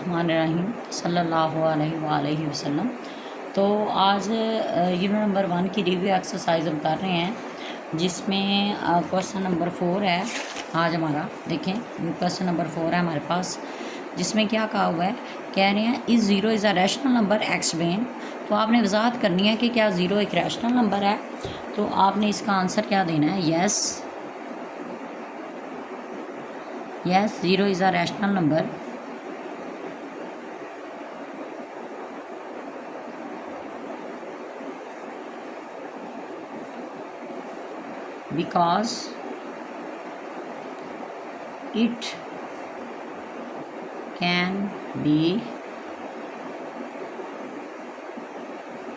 बिस्मिल्लाहिर्रहमानिर्रहीम सल्लल्लाहु अलैहि वसल्लम। तो आज यूनिट नंबर 1 की रिव्यू एक्सरसाइज हम कर रहे हैं, जिसमें क्वेश्चन नंबर 4 है आज हमारा। देखें, क्वेश्चन नंबर 4 है हमारे पास, जिसमें क्या कहा हुआ है। कह रहे हैं इस zero is a rational number explain. तो आपने वजाहत करनी है कि क्या ज़ीरो एक रैशनल नंबर है। तो आपने इसका आंसर क्या देना है, yes zero is a rational number because it can be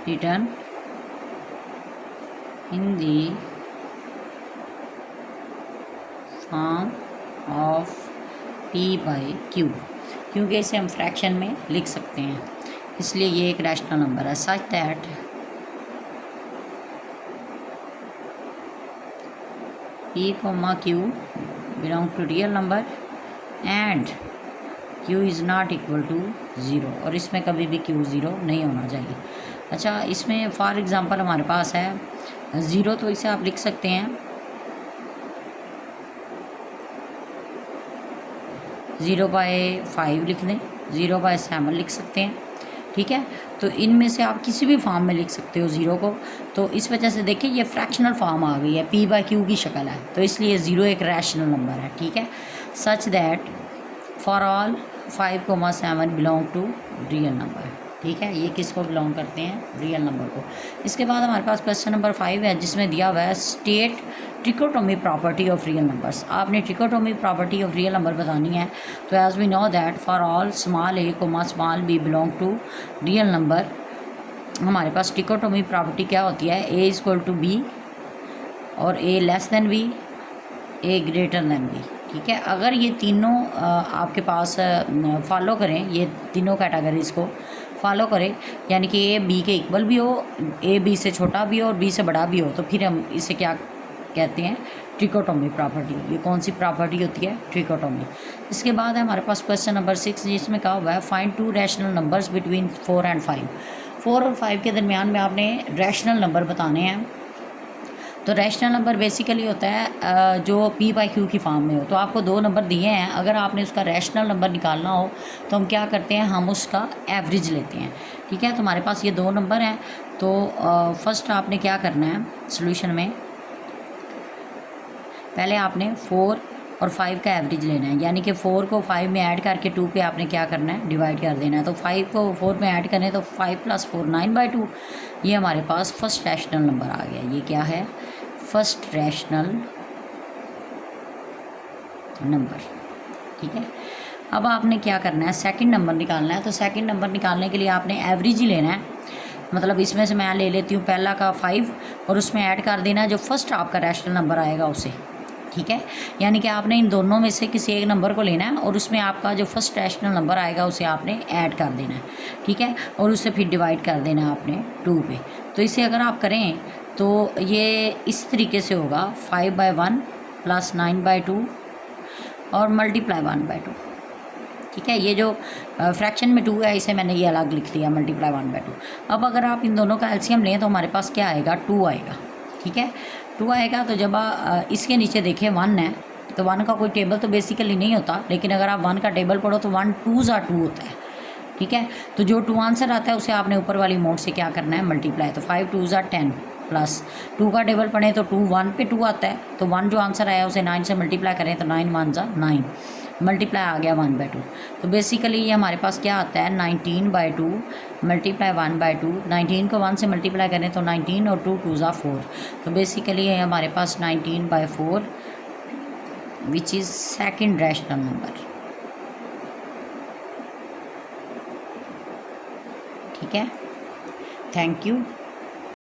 written in the form of p by q, क्योंकि इसे हम फ्रैक्शन में लिख सकते हैं, इसलिए ये एक रैशनल नंबर है। Such that p, q belong to real number and q is not equal to 0, और इसमें कभी भी q 0 नहीं होना चाहिए। अच्छा, इसमें फॉर एग्ज़ाम्पल हमारे पास है 0, तो इसे आप लिख सकते हैं 0/5 लिख दें, 0/7 लिख सकते हैं, ठीक है। तो इनमें से आप किसी भी फॉर्म में लिख सकते हो ज़ीरो को। तो इस वजह से देखिए ये फ्रैक्शनल फॉर्म आ गई है, p/q की शक्ल है, तो इसलिए ज़ीरो एक रैशनल नंबर है, ठीक है। Such that for all 5, 7 belong to real number, ठीक है। ये किसको बिलोंग करते हैं, रियल नंबर को। इसके बाद हमारे पास क्वेश्चन नंबर 5 है, जिसमें दिया हुआ है state trichotomy property of real numbers. आपने trichotomy property of real number बतानी है। तो as we know that for all small a, small b belong to real number, हमारे पास ट्रिकोटोमी प्रॉपर्टी क्या होती है, a = b और a less than b, a greater than b, ठीक है। अगर ये तीनों आपके पास फॉलो करें, ये तीनों कैटेगरीज को फॉलो करें, यानी कि ए बी के इक्वल भी हो, ए बी से छोटा भी हो और बी से बड़ा भी हो, तो फिर हम इसे क्या कहते हैं, ट्रिकोटोमी प्रॉपर्टी। ये कौन सी प्रॉपर्टी होती है, ट्रिकोटोमी। इसके बाद है हमारे पास क्वेश्चन नंबर 6, जिसमें कहा हुआ है find 2 rational numbers between 4 and 5। 4 और 5 के दरमियान में आपने रैशनल नंबर बताने हैं। तो रैशनल नंबर बेसिकली होता है जो p/q की फॉर्म में हो। तो आपको 2 नंबर दिए हैं, अगर आपने उसका रैशनल नंबर निकालना हो तो हम क्या करते हैं, हम उसका एवरेज लेते हैं, ठीक है। तो हमारे पास ये 2 नंबर हैं। तो फर्स्ट आपने क्या करना है सॉल्यूशन में, पहले आपने 4 और 5 का एवरेज लेना है, यानी कि 4 को 5 में ऐड करके 2 पे आपने क्या करना है, डिवाइड कर देना है। तो 5 को 4 में ऐड करें तो 5 + 4 9/2, ये हमारे पास फर्स्ट रैशनल नंबर आ गया। ये क्या है, फर्स्ट रैशनल नंबर, ठीक है। अब आपने क्या करना है, सेकंड नंबर निकालना है। तो सेकंड नंबर निकालने के लिए आपने एवरेज ही लेना है, मतलब इसमें से मैं ले लेती हूँ पहला का 5 और उसमें ऐड कर देना है जो फर्स्ट आपका रैशनल नंबर आएगा उसे, ठीक है। यानी कि आपने इन दोनों में से किसी एक नंबर को लेना है और उसमें आपका जो फर्स्ट रैशनल नंबर आएगा उसे आपने ऐड कर देना है, ठीक है, और उसे फिर डिवाइड कर देना है आपने 2 पे। तो इसे अगर आप करें तो ये इस तरीके से होगा 5/1 + 9/2 और मल्टीप्लाई 1/2, ठीक है। ये जो फ्रैक्शन में 2 है, इसे मैंने ये अलग लिख लिया, मल्टीप्लाई 1/2। अब अगर आप इन दोनों का एलसीएम लें तो हमारे पास क्या आएगा, 2 आएगा, ठीक है, 2 आएगा। तो जब इसके नीचे देखें 1 है, तो 1 का कोई टेबल तो बेसिकली नहीं होता, लेकिन अगर आप 1 का टेबल पढ़ो तो 1 2s are 2 होता है, ठीक है। तो जो 2 आंसर आता है उसे आपने ऊपर वाली मोड से क्या करना है, मल्टीप्लाई। तो 5 2s are 10 प्लस 2 का टेबल पढ़ें तो 2 1 पे 2 आता है, तो 1 जो आंसर आया उसे 9 से मल्टीप्लाई करें तो 9 1s are 9, मल्टीप्लाई आ गया 1/2। तो बेसिकली ये हमारे पास क्या आता है, 19/2 मल्टीप्लाई 1/2। 19 को 1 से मल्टीप्लाई करें तो 19 और 2 2s are 4। तो बेसिकली ये हमारे पास 19/4 which is second rational number, ठीक है। Thank you.